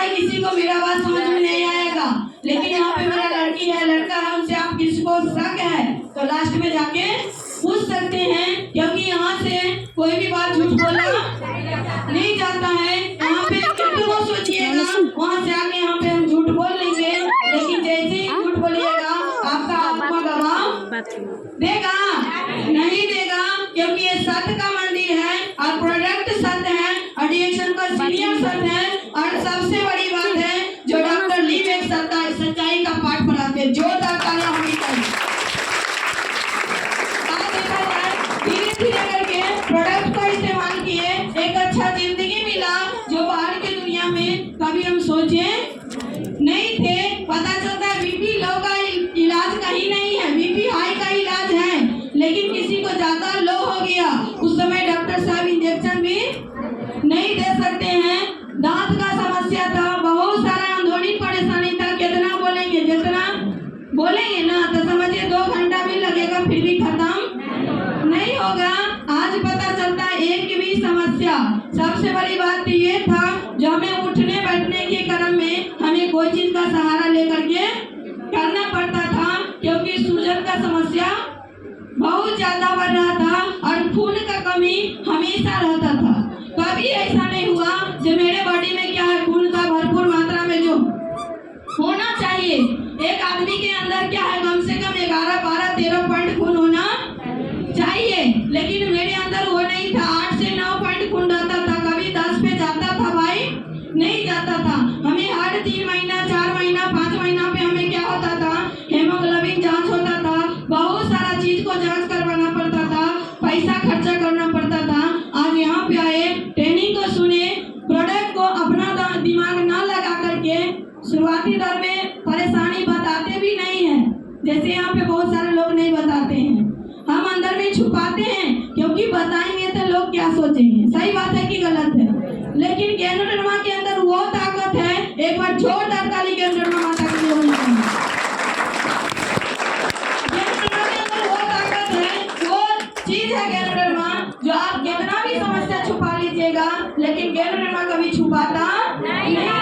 है किसी को मेरा बात समझ में नहीं आएगा, लेकिन यहाँ पे मेरा लड़की है लड़का है, उनसे आप किसी को शक है तो लास्ट में जाके पूछ सकते हैं, क्योंकि यहाँ से कोई भी बात झूठ बोला नहीं जाता है। यहाँ पे कितना सोचिएगा, वहाँ से आके यहाँ पे हम झूठ बोल लेंगे, लेकिन जैसे ही झूठ बोलिएगा आपका आत्मा गवाह देगा नहीं देगा, क्योंकि ये सत्य का मंदिर है और प्रोडक्ट सत्य है, एडिक्शन का सीनियर सत्य है। और सबसे बड़ी बात है जो डॉक्टर लीव एक सच्चाई का पाठ पढ़ाते हैं, जो डॉक्टर होनी चाहिए। धीरे धीरे करके प्रोडक्ट का इस्तेमाल किए, एक अच्छा जिंदगी मिला जो बाहर की दुनिया में कभी हम सोचे नहीं थे। पता चलता है बीपी लो का इलाज कहीं नहीं है, बीपी हाई का इलाज है, लेकिन किसी को ज्यादा लो हो गया, उस समय डॉक्टर साहब इंजेक्शन भी नहीं दे सकते हैं। दांत का समस्या था, बहुत सारा अंदरूनी परेशानी था, कितना बोलेंगे, जितना बोलेंगे ना तो समझिए 2 घंटा भी लगेगा फिर भी खत्म नहीं होगा। आज पता चलता है एक भी समस्या। सबसे बड़ी बात ये था जो हमें उठने बैठने के क्रम में हमें कोई चीज का सहारा लेकर के करना पड़ता था, क्योंकि सूजन का समस्या बहुत ज्यादा बढ़ रहा था और खून का कमी हमेशा रहता था। कभी ऐसा नहीं हुआ जो मेरे बॉडी में क्या है, खून का भरपूर मात्रा में जो होना चाहिए। एक आदमी के अंदर क्या है, कम से कम 11, 12, 13 पॉइंट खून होना चाहिए, लेकिन मेरे अंदर वो नहीं था। 8 से 9 पॉइंट खून रहता था, कभी 10 पे जाता था भाई, नहीं जाता था। हमें हर 3 महीना, 4 महीना, 5 महीना पे हमें क्या होता था, हेमोग्लोबिन जांच होता था, बहुत सारा चीज को जांच करवाना पड़ता था, पैसा खर्चा करना पड़ता था। आज यहाँ पे आए, ट्रेनिंग को सुने, प्रोडक्ट को अपना दिमाग ना लगा करके शुरुआती दौर में परेशानी बताते भी नहीं है, जैसे यहाँ पे बहुत सारे लोग नहीं बताते हैं, हम अंदर में छुपाते हैं, क्योंकि बताएंगे तो लोग क्या सोचेंगे। सही बात है कि गलत है? लेकिन गैनोडर्मा के अंदर वो ताकत है, एक बार जोरदार ताली गैनोडर्मा माता के लिए होनी चाहिए। गैनोडर्मा के अंदर वो ताकत है, वो चीज है गैनोडर्मा, जो आप कितना भी समस्या छुपा लीजिएगा, लेकिन गैनोडर्मा कभी छुपाता नहीं है।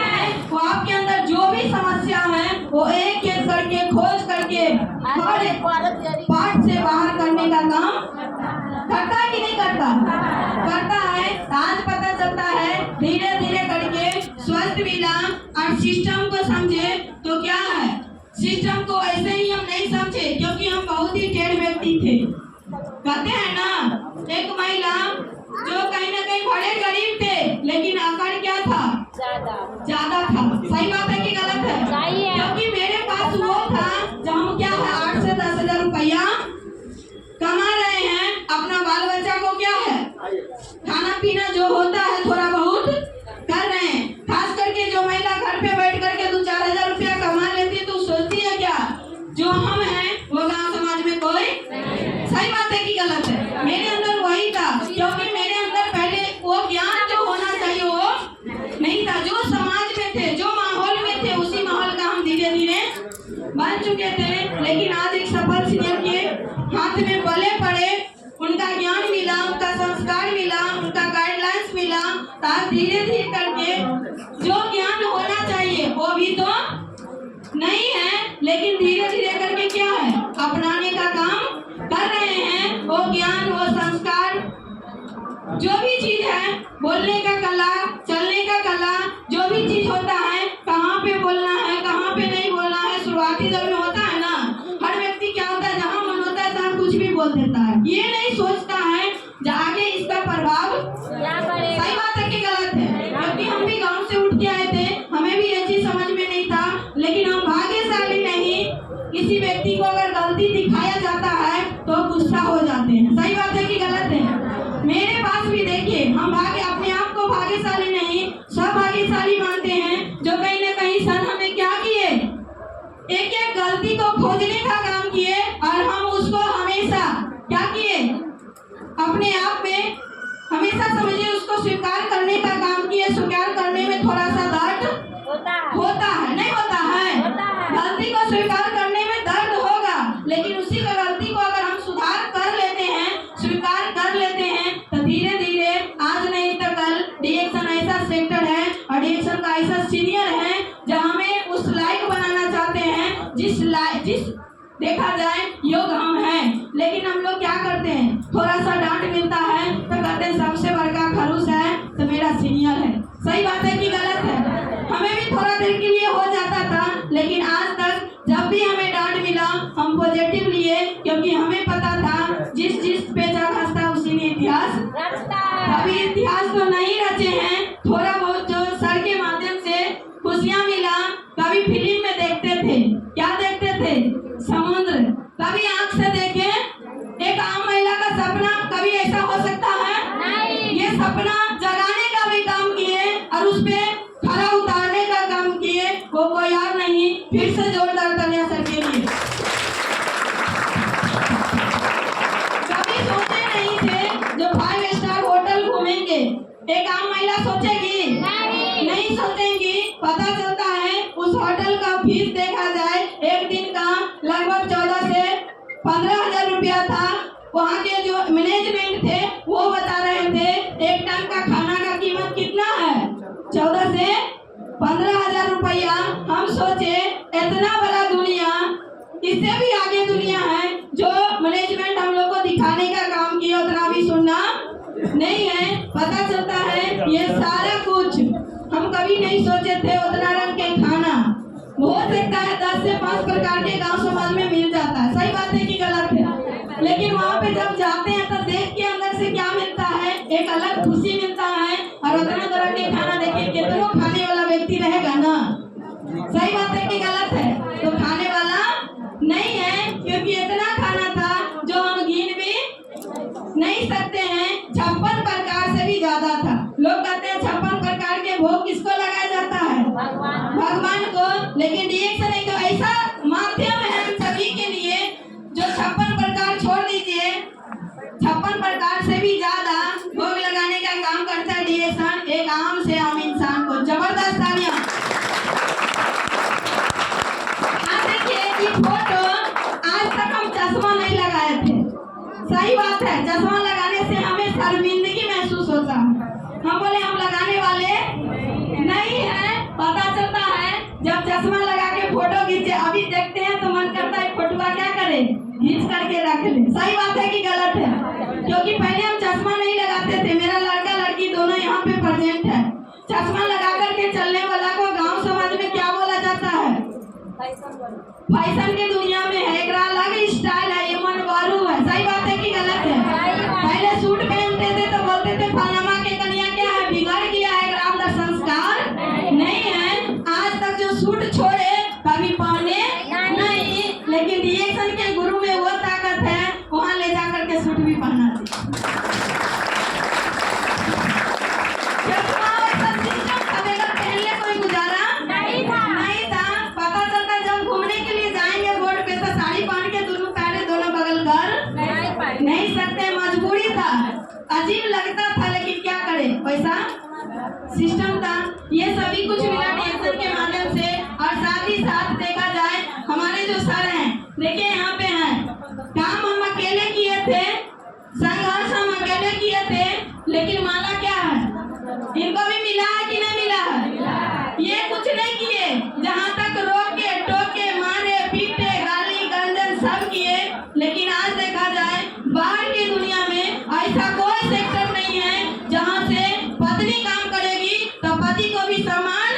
वो आपके अंदर जो भी समस्या है वो एक एक करके खोज करके पाठ से बाहर करने का काम करता है कि नहीं करता? करता है। आज पता चलता है धीरे धीरे करके स्वस्थ मिला और सिस्टम को समझे तो क्या है, सिस्टम को ऐसे ही हम नहीं समझे, क्योंकि हम बहुत ही टेढ़ व्यक्ति थे। कहते हैं ना, एक महिला जो कहीं ना कहीं बड़े गरीब थे, लेकिन आकार क्या था, ज्यादा था। सही बात है कि गलत है? क्योंकि मेरे पास वो था जब हम क्या है 8 से 10 हजार रुपया कमा रहे हैं, अपना बाल बच्चा को क्या है खाना पीना जो होता है थोड़ा बहुत कर रहे हैं। खास करके जो महिला घर पे बैठ करके 2-4 हजार रुपया कमा लेती है, तो सोचती है क्या जो हम हैं वो गाँव समाज में कोई। सही बात है कि गलत है? मेरे अंदर वही था, क्योंकि मेरे अंदर पहले वो ज्ञान जो होना चाहिए वो नहीं था। जो समाज में थे, जो माहौल में थे, उसी माहौल का हम धीरे धीरे बन चुके थे। लेकिन आज एक सफल सीनियर के हाथ में बले पड़े, उनका ज्ञान मिला, उनका संस्कार मिला, उनका गाइडलाइंस मिला, तो धीरे धीरे करके जो ज्ञान होना चाहिए वो भी तो नहीं है, लेकिन धीरे धीरे करके क्या है अपनाने का काम कर रहे हैं। वो ज्ञान, वो संस्कार, जो भी चीज है, बोलने का कला, चलने का कला, जो भी चीज होता है, कहाँ पे बोलना है, कहाँ पे नहीं बोलना है, शुरुआती दौर में होता है ना, हर व्यक्ति क्या होता है, जहाँ मन होता है तहाँ कुछ भी बोल देता है, ये नहीं सोचता है आगे इसका प्रभाव क्या पड़ेगा। सही बात है कि गलत है? क्योंकि हम भी गाँव से उठ के आए थे, हमें भी ये चीज समझ में नहीं था, लेकिन हम भाग्यशाली नहीं, किसी व्यक्ति को अगर गलती दिखाया जाता है तो गुस्सा हो जाते हैं। सही बात है कि गलत है? मेरे पास भी देखिए, हम अपने आप को भाग्यशाली नहीं, सब भाग्यशाली मानते हैं, जो कहीं न कहीं सन हमें क्या किए, एक एक गलती को खोजने का काम किए, और हम उसको हमेशा क्या किए, अपने आप में हमेशा समझिए उसको स्वीकार करने का काम किए। स्वीकार करने में थोड़ा सा दर्द होता है, नहीं होता है? गलती को स्वीकार करने में दर्द होगा, लेकिन उसी का गलती को अगर हम सुधार कर लेते हैं, स्वीकार कर लेते हैं, तो धीरे धीरे आज नहीं तो कल डिएक्शन ऐसा सेक्टर है, और डिएक्शन का का ऐसा सीनियर है जो हमें उस लायक बनाना चाहते हैं जिस देखा जाए योग हम हैं, लेकिन हम लोग क्या करते हैं, थोड़ा सा डांट मिलता है तो कहते हैं सबसे बड़का खड़ूस है तो मेरा सीनियर है। सही बात है कि गलत है? हमें भी थोड़ा देर के लिए हो जाता था, लेकिन आज तक जब भी हमें डांट मिला हम पॉजिटिव लिए, क्योंकि हमें पता था जिस पे जग हंसता उसी ने इतिहास रचता। कभी इतिहास तो नहीं रचे हैं, थोड़ा बहुत जो सर के माध्यम से खुशियाँ मिला। कभी फिल्म में देखते थे, क्या देखते थे, समुद्र। कभी आंख से देखे एक आम महिला का सपना, कभी ऐसा हो सकता है? नहीं। ये सपना जगाने का भी काम किए और उस पे खरा उतारने का काम किए, वो कोई और नहीं, फिर से जोरदार तालियां सर के लिए। कभी सोचे नहीं थे जो 5 स्टार होटल घूमेंगे, एक आम महिला सोचेगी? नहीं सोचेंगी। पता चलता है उस होटल का फीस देखा जाए एक दिन का लगभग 14 से 15,000 रुपया था। वहाँ के जो मैनेजमेंट थे वो बता रहे थे एक टाइम का खाना का कीमत कितना है, 14 से 15,000 रुपया। हम सोचे इतना बड़ा दुनिया, इससे भी आगे दुनिया है जो मैनेजमेंट हम लोग को दिखाने का काम किया, उतना भी सुनना नहीं है। पता चलता है ये सारा कुछ हम कभी नहीं सोचे थे। उतना रंग के खाना हो सकता है 10 से 5 प्रकार के गांव समाज में मिल जाता है। सही बात है कि गलत है? लेकिन वहाँ पे जब जाते हैं तो देख के अंदर से क्या मिलता है, एक अलग खुशी मिलता है। और उतना तरह के खाना देखिए, कितना खाने वाला व्यक्ति रहेगा ना। सही बात है कि गलत है? तो खाने वाला नहीं है, क्योंकि इतना खाना था जो हम गिन भी नहीं सकते हैं। 56 प्रकार से भी ज्यादा था। लोग कहते हैं 56 प्रकार के भोग किसको लगाया जाता है? भगवान को। लेकिन रिएक्शन एक ऐसा माध्यम है हम सभी के लिए जो 56 प्रकार छोड़ दीजिए, 56 प्रकार से भी ज्यादा भोग लगाने का काम करता है रिएक्शन एक आम से आम इंसान को। जबरदस्त तालियां। देखिए ये फोटो, आज तक हम चश्मा नहीं लगाए थे। सही बात है, चश्मा लगाने से हमें शर्मिंदगी महसूस होता है। हम बोले हम लगाने वाले नहीं है। पता चलता है जब चश्मा लगा के फोटो खींचे, अभी देखते हैं तो मन करता है फोटो क्या करे, खींच करके रख ले। सही बात है कि गलत है? क्योंकि पहले हम चश्मा नहीं लगाते थे। मेरा लड़का लड़की दोनों यहाँ पे प्रेजेंट है। चश्मा लगा करके चलने वाला को गाँव समाज में क्या बोला जाता है? फैशन की दुनिया में है, एक अलग स्टाइल है, ये मनवारू है। सही बात है कि गलत है? पहले सूट पहनते थे तो बोलते थे फलाना के कन्या क्या है, बिगड़ गया है, ग्राम का संस्कार नहीं है। आज तक जो सूट छोड़े कभी पहने नहीं, लेकिन रिएक्शन के गुरु में वो ताकत है, वहाँ ले जा करके सूट भी पहना कोई गुजारा नहीं था। पता चलता जब घूमने के लिए जाएंगे बोर्ड पे तो साड़ी पहन के दोनों पैरे दोनों बगल कर नहीं सकते, मजबूरी था। अजीब लगता था, लेकिन क्या करे, पैसा सिस्टम था। ये सभी कुछ मिला रिएक्शन के माध्यम से। और साथ ही साथ देखा जाए हमारे जो सर हैं, देखिए यहाँ पे हैं, काम हम अकेले किए थे, संघर्ष हम अकेले किए थे, लेकिन माला क्या है, इनको भी मिला है कि नहीं मिला है? ये कुछ नहीं किए, जहाँ तक रोके टोके मारे पीटे गाली गंजन सब किए। लेकिन आज देखा जाए बाहर की दुनिया में ऐसा कोई सेक्टर नहीं है जहाँ से पत्नी काम करेगी तो पति को भी सम्मान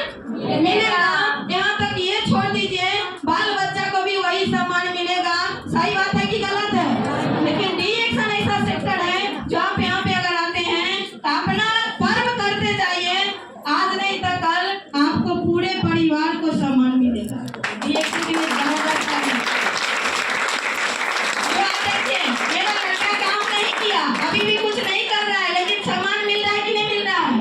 मिलेगा। यहाँ तक ये छोड़ दीजिए, बाल बच्चा को भी वही सम्मान मिलेगा। सही बात है कि गलत है? लेकिन रिएक्शन ऐसा सेक्टर है जो आप यहाँ पे अगर आते हैं अपना कर्म करते जाइए, आज नहीं तो कल आपको पूरे परिवार को सम्मान मिलेगा। रिएक्शन के लिए जबरदस्त है। देखिए मेरा लड़का काम नहीं किया, अभी भी कुछ नहीं कर रहा है, लेकिन सम्मान मिल रहा है कि नहीं मिल रहा है?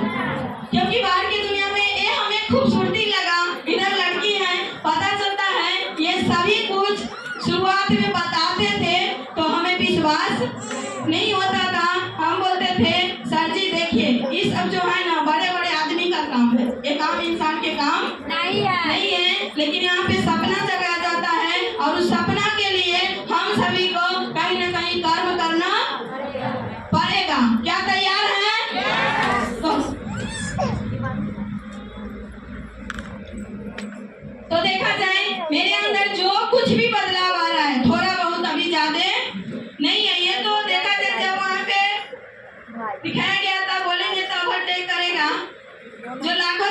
क्योंकि बाहर की दुनिया में ये हमें खूबसूरती लगा, इधर लड़की है। पता चलता है ये सभी कुछ शुरुआत में बताते थे तो हमें विश्वास नहीं होता था। हम बोलते थे सर जी देखिए ये सब जो है ना बड़े बड़े आदमी का काम है, एक आम इंसान के काम नहीं है। लेकिन यहाँ पे सपना जगाया जाता है और उस सपना के लिए हम सभी को कहीं न कहीं कर्म करना पड़ेगा। क्या तैयार है? तो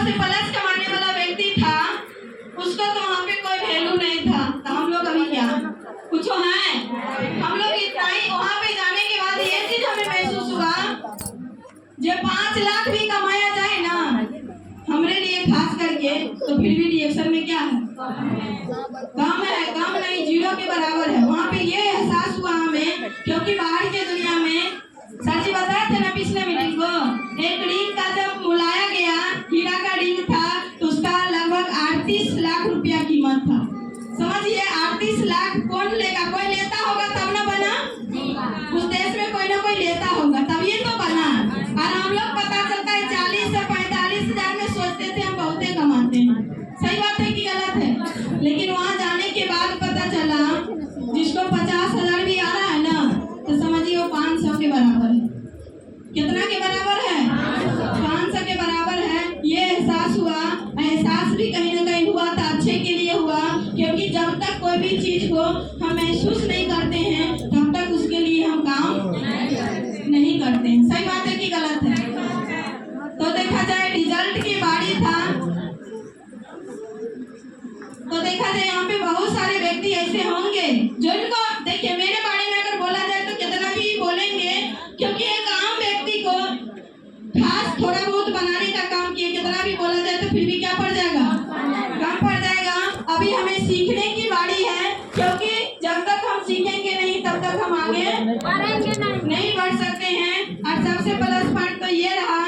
से प्लस कमाने वाला व्यक्ति था, उसको तो वहाँ पे कोई वैल्यू नहीं था। तो हम लोग अभी क्या कुछ हैं? हम लोग इतना ही। वहाँ पे जाने के बाद ये चीज हमें महसूस हुआ, जब 5 लाख भी कमाया जाए ना हमारे लिए खास करके, तो फिर भी रिएक्शन में क्या है? कम है, कम नहीं, 0 के बराबर है। वहाँ पे ये एहसास हुआ हमें, क्योंकि बाहर की दुनिया में सर जी बताए थे ना पिछले मीटिंग को, एक रिंग का जब मुलाया गया, हीरा का रिंग था, तो उसका लगभग 38 लाख रुपया कीमत था। समझिए 38 लाख कौन लेगा? कोई लेता होगा तब ना बना, उस देश में कोई ना कोई लेता होगा तब ये तो बना। और हम लोग पता चलता है 40 से 45 हजार में सोचते थे हम बहुते कमाते हैं। सही बात है कि गलत है? लेकिन वहाँ जाने के बाद पता चला जिसको 50 हजार भी आ रहा है ना, तो समझिए वो 500 के बराबर है। कितना के बराबर है? 500 के बराबर है। ये एहसास हुआ, एहसास भी कहीं ना कहीं हुआ था, अच्छे के लिए हुआ, क्योंकि जब तक कोई भी चीज को हम महसूस नहीं करते हैं तब तक उसके लिए हम काम नहीं करते हैं। सही बात है कि गलत है? तो देखा जाए रिजल्ट की बारी था, तो देखा जाए यहाँ पे बहुत सारे व्यक्ति ऐसे होंगे जो इनको, देखिए मेरे बारे में अगर बोला जाए तो कितना भी बोलेंगे, क्योंकि एक आम व्यक्ति को खास थोड़ा बहुत बनाने का काम किए, कितना भी बोला जाए तो फिर भी क्या पड़ जाएगा? कम पड़ जाएगा। अभी हमें सीखने की बारी है, क्योंकि जब तक हम सीखेंगे नहीं तब तक हम आगे नहीं बढ़ सकते हैं। और सबसे प्लस पॉइंट तो ये रहा